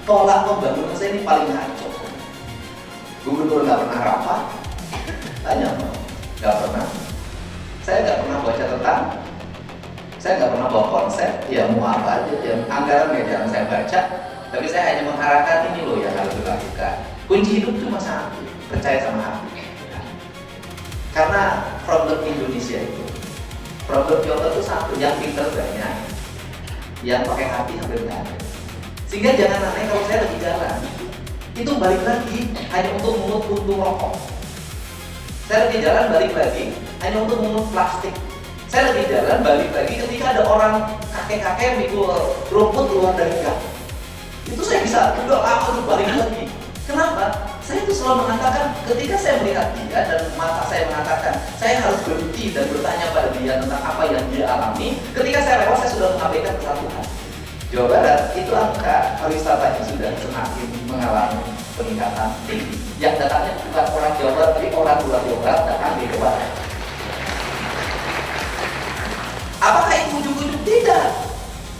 Pola pembangunan saya ini paling ngaco. Gubernur nggak pernah rapat, tanya nggak pernah. Saya nggak pernah baca tentang, saya nggak pernah bawa konsep, ya mau apa aja, ya anggaran ya jangan saya baca, tapi saya hanya mengarahkan ini loh yang harus dilakukan. Kunci hidup cuma satu, percaya sama hati. Karena problem Indonesia itu, problem Jawa itu satu, yang pintar banyak, yang pakai hati hampir nggak ada. Sehingga jangan aneh kalau saya lagi jalan, itu balik lagi hanya untuk mengut puntung rokok. Saya lagi jalan balik lagi hanya untuk mengut plastik. Saya lagi jalan balik lagi ketika ada orang kakek-kakek mikul rumput keluar dari gang. Itu saya bisa udah lama tuh balik lagi. Kenapa? Saya itu selalu mengatakan ketika saya melihat dia dan mata saya mengatakan saya harus berhenti dan bertanya pada dia tentang apa yang dia alami. Ketika saya lewat saya sudah mengabaikan kesatuan. Jawa Barat itu angka pariwisatanya sudah semakin mengalami peningkatan tinggi. Yang datangnya bukan orang Jawa Barat, tapi orang luar Jawa Barat datang di Jawa Barat. Apakah itu ujung-ujung? Tidak.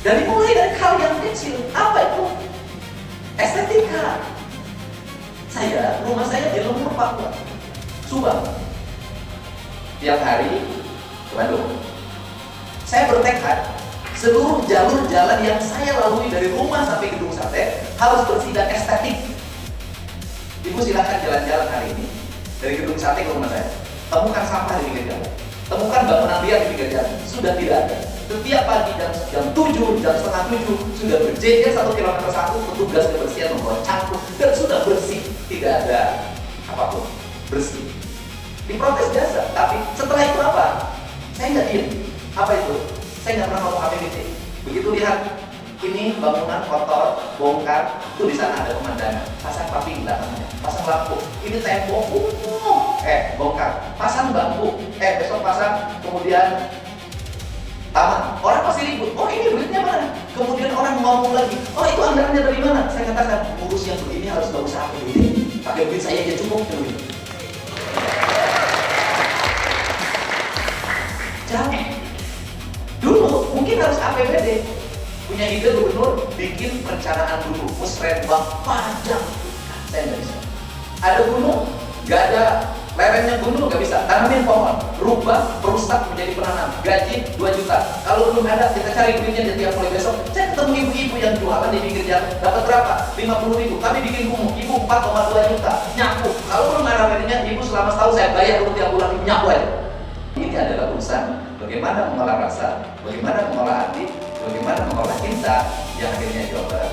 Dari mulai dari hal yang kecil. Apa itu? Estetika. Rumah saya di Lumpur, Papua, Subang. Tiap hari ke Bandung. Saya bertekad seluruh jalur jalan yang saya lalui dari rumah sampai gedung sate harus bersih dan estetik. Ibu silahkan jalan-jalan hari ini dari gedung sate ke rumah saya. Temukan sampah di pinggir jalan, temukan bangunan liar di pinggir jalan. Sudah tidak ada. Setiap pagi jam 7, jam setengah 7 sudah berjejer 1 km 1 petugas kebersihan membawa cangkul dan sudah bersih, tidak ada apapun, bersih. Diprotes biasa, tapi setelah itu apa? Saya nggak diem. Apa itu? Saya nggak pernah ngomong APBD. Begitu lihat ini bangunan kotor, bongkar, tuh di sana ada pemandangan. Pasang paping belakangnya, pasang lampu. Ini tembok, bongkar. Pasang bambu, besok pasang. Kemudian taman. Orang pasti ribut. Oh ini duitnya mana? Kemudian orang ngomong lagi. Oh itu anggarannya dari mana? Saya katakan urus yang begini harus nggak usah APBD. Pakai duit saya aja cukup duit. Jangan. Dulu mungkin harus APBD. Punya ide gubernur bikin perencanaan dulu, musrenbang panjang. Saya nggak bisa. Ada gunung, nggak ada lerengnya gunung, nggak bisa. Tanamin pohon, rubah, perusak menjadi penanam. Gaji 2 juta. Kalau belum ada, kita cari duitnya dan tiap mulai besok. Saya ketemu ibu-ibu yang jualan di pinggir jalan. Dapat berapa? 50.000. Kami bikin gumuk. Ibu 4,2 juta. Nyapu. Kalau belum ada rekeningnya, ibu selama setahun saya bayar untuk tiap bulan nyapu aja. Ini adalah urusan bagaimana mengolah rasa, bagaimana mengolah hati, bagaimana mengolah cinta yang akhirnya Jawa Barat